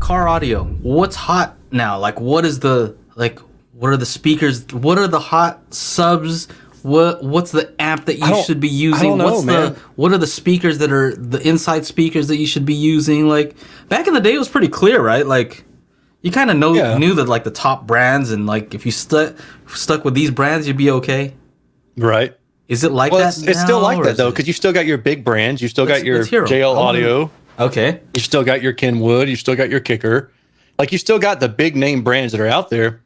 car audio. What's hot now? Like, what are the speakers? What are the hot subs? What's the amp that you should be using? I don't know, man. What are the speakers that are the inside speakers that you should be using? Like, back in the day, it was pretty clear, right? Like, you kind of knew that, like, the top brands, and like if you stuck with these brands, you'd be okay. Right. Is it like that? It's still like that though, because you still got your big brands. You still got your JL Audio. Okay. You still got your Kenwood. You still got your Kicker. Like, you still got the big name brands that are out there.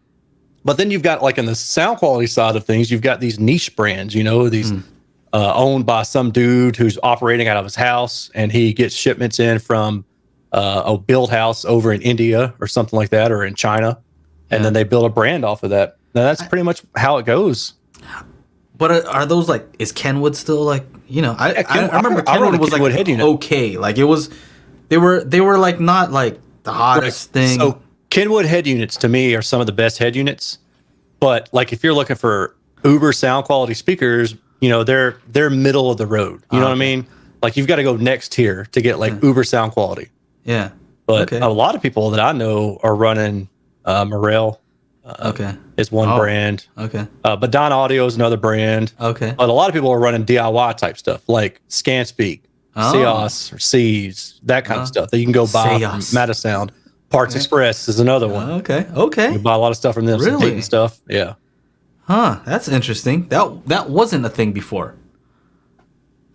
But then you've got, like, in the sound quality side of things, you've got these niche brands, these owned by some dude who's operating out of his house, and he gets shipments in from a build house over in India or something like that, or in China, and then they build a brand off of that. Now, that's pretty much how it goes. But are those, like, is Kenwood still, like, I remember Kenwood was, like, okay. Like, it was, they were like, not, like, the hottest thing. So Kenwood head units to me are some of the best head units, but like if you're looking for uber sound quality speakers, they're middle of the road. You know what I mean? Like, you've got to go next tier to get like uber sound quality. Yeah. But a lot of people that I know are running Morel. Is one brand. Okay. But Don Audio is another brand. Okay. But a lot of people are running DIY type stuff like ScanSpeak, Seos, or Seas, that kind of stuff that you can go buy from Metasound. Parts Express is another one. Okay. You buy a lot of stuff from them. Really? And stuff. Yeah. Huh. That's interesting. That wasn't a thing before.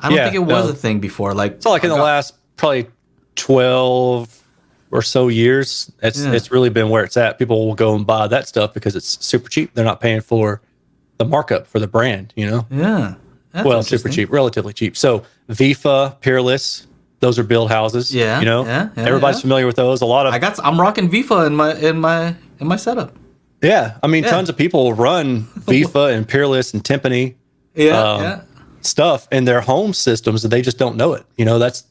I don't think it was a thing before. Like, so, like, in the last probably 12 or so years, it's really been where it's at. People will go and buy that stuff because it's super cheap. They're not paying for the markup for the brand. Yeah. That's super cheap, relatively cheap. So Vifa, Peerless. Those are build houses. Yeah. Everybody's familiar with those. I'm rocking Vifa in my setup. Yeah. I mean, tons of people run Vifa and Peerless and Timpani stuff in their home systems, and they just don't know it.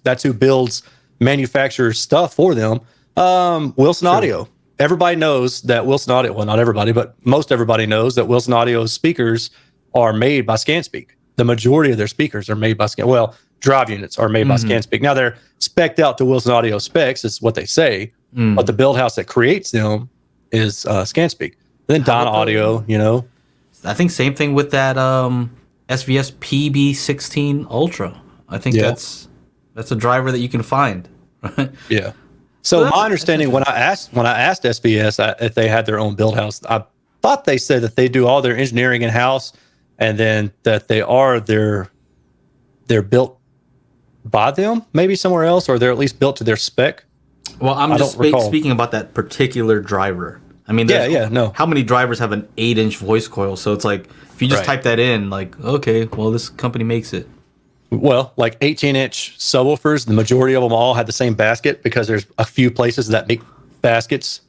That's who builds, manufactures stuff for them. Wilson Audio. Everybody knows that Wilson Audio, well, not everybody, but most everybody knows that Wilson Audio's speakers are made by ScanSpeak. The majority of their speakers are made by drive units are made by ScanSpeak. Now, they're spec'd out to Wilson Audio specs, is what they say, but the build house that creates them is ScanSpeak. Then Don Audio, I think same thing with that SVS PB16 Ultra. I think that's a driver that you can find. Right? Yeah. So my understanding, when I asked SVS if they had their own build house, I thought they said that they do all their engineering in house, and then that they're built by them, maybe somewhere else, or they're at least built to their spec. Well, I'm just speaking about that particular driver. I mean, how many drivers have an 8-inch voice coil? So it's like, if you just type that in, like, okay, well, this company makes it. Well, like 18-inch subwoofers, the majority of them all had the same basket, because there's a few places that make baskets.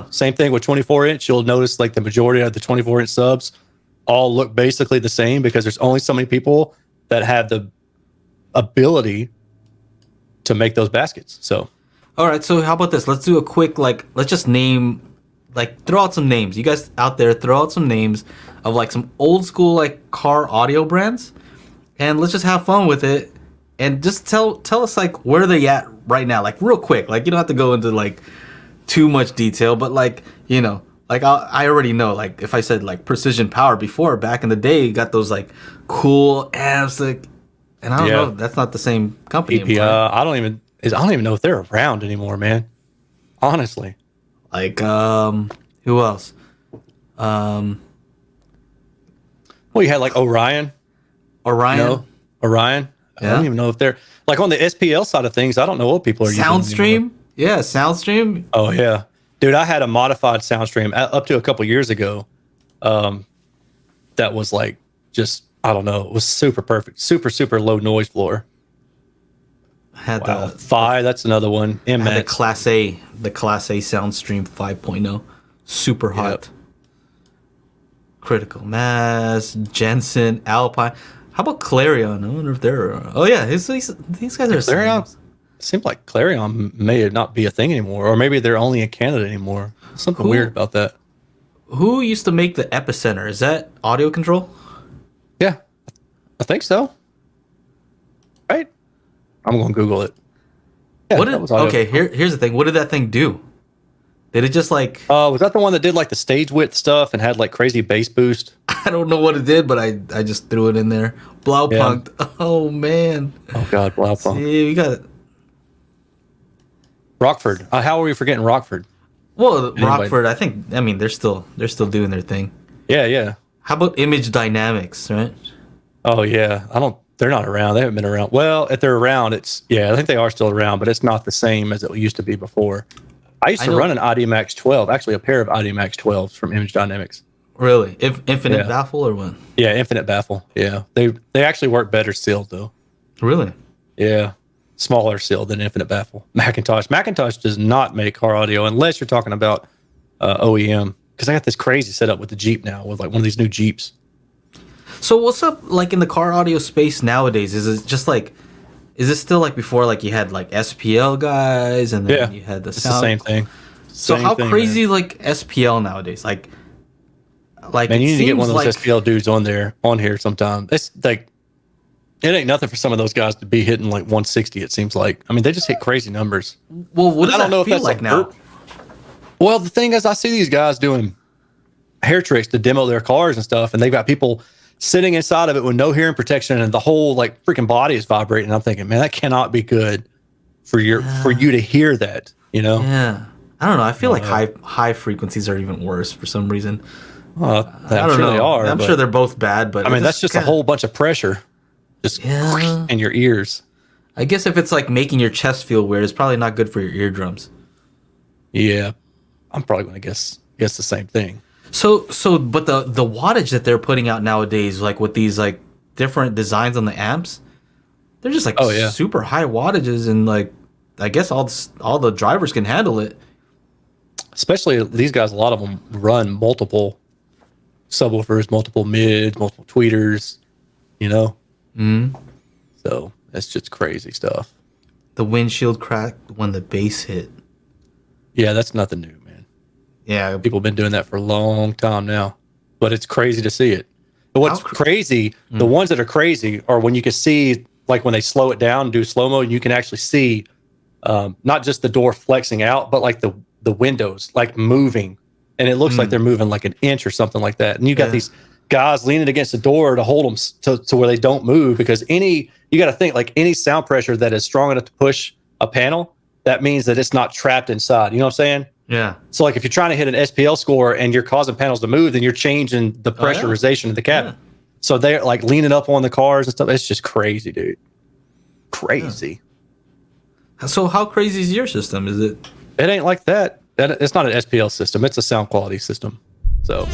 Same thing with 24-inch. You'll notice like the majority of the 24-inch subs all look basically the same, because there's only so many people that have the ability to make those baskets. So, all right. So how about this? Let's do a quick, let's just name, throw out some names. You guys out there, throw out some names of like some old school car audio brands, and let's just have fun with it. And just tell us where they at right now, real quick. You don't have to go into too much detail, but I already know, if I said Precision Power before, back in the day, you got those cool amps, and I don't know, that's not the same company EPI, anymore. I don't even know if they're around anymore, man. Honestly. Who else? Well, you had Orion. Orion. Orion. I don't even know if they're on the SPL side of things. I don't know what people are using. Soundstream. Yeah, Soundstream. Oh yeah, dude. I had a modified Soundstream up to a couple years ago. That was just, I don't know. It was super perfect, super low noise floor. I had Phi. That's another one. I had the Class A Soundstream 5.0, super hot. Yep. Critical Mass, Jensen, Alpine. How about Clarion? I wonder if they're. Oh yeah, these guys are. Clarion. It seems like Clarion may not be a thing anymore, or maybe they're only in Canada anymore. Something weird about that. Who used to make the Epicenter? Is that Audio Control? Yeah, I think so. Right? I'm going to Google it. Yeah, here's the thing. What did that thing do? Did it just like? Was that the one that did like the stage width stuff and had like crazy bass boost? I don't know what it did, but I just threw it in there. Blaupunkt. Yeah. Oh man. Oh god, Blaupunkt. See, we got it. Rockford. How are we forgetting Rockford? Well, Rockford. I mean, they're still doing their thing. Yeah, yeah. How about Image Dynamics, right? Oh yeah, they're not around. They haven't been around. Well, if they're around, I think they are still around, but it's not the same as it used to be before. I used to run an IDMAX 12, actually a pair of IDMAX 12s from Image Dynamics. Really? Infinite baffle or what? Yeah, infinite baffle. Yeah, they actually work better sealed though. Really? Yeah, smaller sealed than infinite baffle. Macintosh does not make car audio unless you're talking about OEM. Because I got this crazy setup with the Jeep now, with like one of these new Jeeps. So what's up like in the car audio space nowadays? Is it still like before, like you had like SPL guys and then you had the sound? The same thing. So how crazy like SPL nowadays? Like man, you need to get one of those SPL dudes on here sometime. It's like it ain't nothing for some of those guys to be hitting like 160. It seems like. I mean, they just hit crazy numbers. Well, what does that feel like now? Well, the thing is, I see these guys doing hair tricks to demo their cars and stuff, and they've got people sitting inside of it with no hearing protection, and the whole like freaking body is vibrating. And I'm thinking, man, that cannot be good for you to hear that. You know? Yeah. I don't know. I feel like high frequencies are even worse for some reason. I don't know. They are. I'm sure they're both bad, but I mean, that's just a whole bunch of pressure, just in your ears. I guess if it's like making your chest feel weird, it's probably not good for your eardrums. Yeah. I'm probably going to guess the same thing. So, but the wattage that they're putting out nowadays, like with these like different designs on the amps, they're just like super high wattages, and like I guess all the drivers can handle it. Especially these guys, a lot of them run multiple subwoofers, multiple mids, multiple tweeters, you know. So that's just crazy stuff. The windshield cracked when the bass hit. Yeah, that's nothing new. Yeah, people have been doing that for a long time now, but it's crazy to see it. But what's crazy, the ones that are crazy are when you can see, like when they slow it down and do slow-mo, you can actually see not just the door flexing out, but like the windows like moving, and it looks like they're moving like an inch or something like that. And you got these guys leaning against the door to hold them to where they don't move, because you got to think like any sound pressure that is strong enough to push a panel, that means that it's not trapped inside. You know what I'm saying? Yeah. So like if you're trying to hit an SPL score and you're causing panels to move, then you're changing the pressurization of the cabin. Yeah. So they're like leaning up on the cars and stuff. It's just crazy, dude. Crazy. Yeah. So how crazy is your system? Is it? It ain't like that. It's not an SPL system. It's a sound quality system. So.